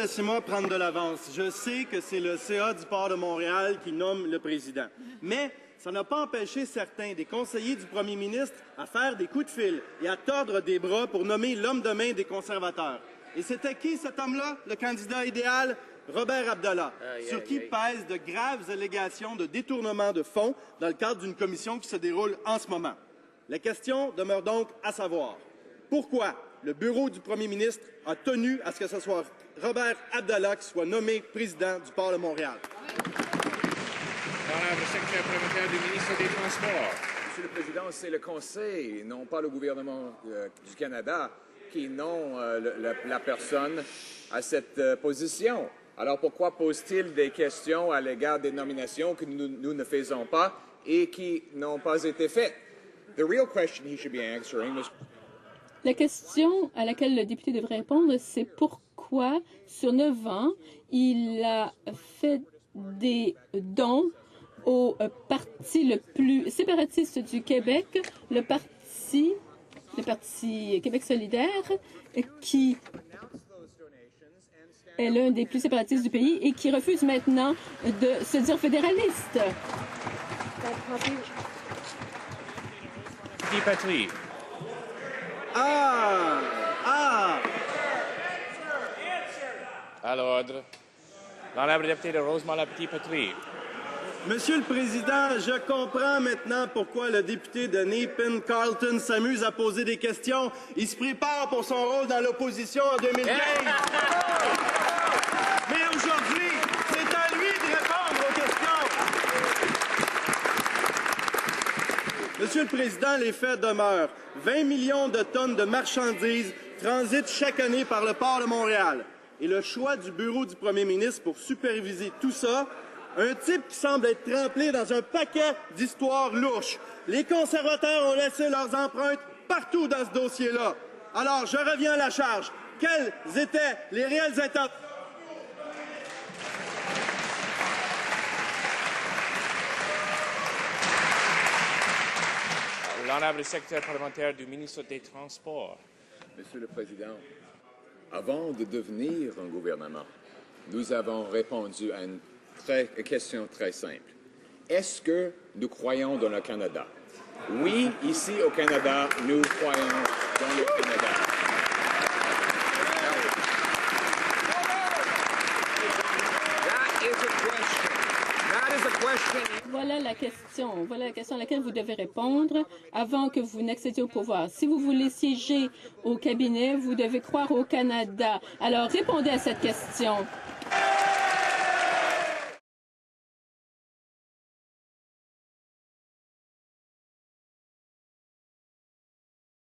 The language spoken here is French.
laissez-moi prendre de l'avance. Je sais que c'est le CA du port de Montréal qui nomme le président. Mais ça n'a pas empêché certains des conseillers du premier ministre à faire des coups de fil et à tordre des bras pour nommer l'homme de main des conservateurs. Et c'était qui cet homme-là, le candidat idéal? Robert Abdallah, sur qui pèsent de graves allégations de détournement de fonds dans le cadre d'une commission qui se déroule en ce moment. La question demeure donc à savoir, pourquoi le bureau du premier ministre a tenu à ce que ce soit Robert Abdallah qui soit nommé président du port de Montréal? Le secrétaire parlementaire du ministre des Transports. Monsieur le Président, c'est le Conseil, non pas le gouvernement du Canada, qui nomme la personne à cette position. Alors pourquoi pose-t-il des questions à l'égard des nominations que nous ne faisons pas et qui n'ont pas été faites? The real question he should be answering was... La question à laquelle le député devrait répondre, c'est pourquoi, sur 9 ans, il a fait des dons au parti le plus séparatiste du Québec, le parti Québec solidaire, qui est l'un des plus séparatistes du pays et qui refuse maintenant de se dire fédéraliste. Petrie. À l'ordre. L'honorable député de Rosemont-la-Petite-Patrie. Monsieur le Président, je comprends maintenant pourquoi le député de Nepean Carleton s'amuse à poser des questions. Il se prépare pour son rôle dans l'opposition en 2015. Mais aujourd'hui, c'est à lui de répondre aux questions. Monsieur le Président, les faits demeurent. 20 millions de tonnes de marchandises transitent chaque année par le port de Montréal. Et le choix du bureau du premier ministre pour superviser tout ça, un type qui semble être trempé dans un paquet d'histoires louches. Les conservateurs ont laissé leurs empreintes partout dans ce dossier-là. Alors, je reviens à la charge. Quelles étaient les réelles intentions? L'honorable secrétaire parlementaire du ministre des Transports. Monsieur le Président, avant de devenir un gouvernement, nous avons répondu à une question très simple. Est-ce que nous croyons dans le Canada? Oui, ici au Canada, nous croyons dans le Canada. Voilà la question à laquelle vous devez répondre avant que vous n'accédiez au pouvoir. Si vous voulez siéger au cabinet, vous devez croire au Canada. Alors, répondez à cette question.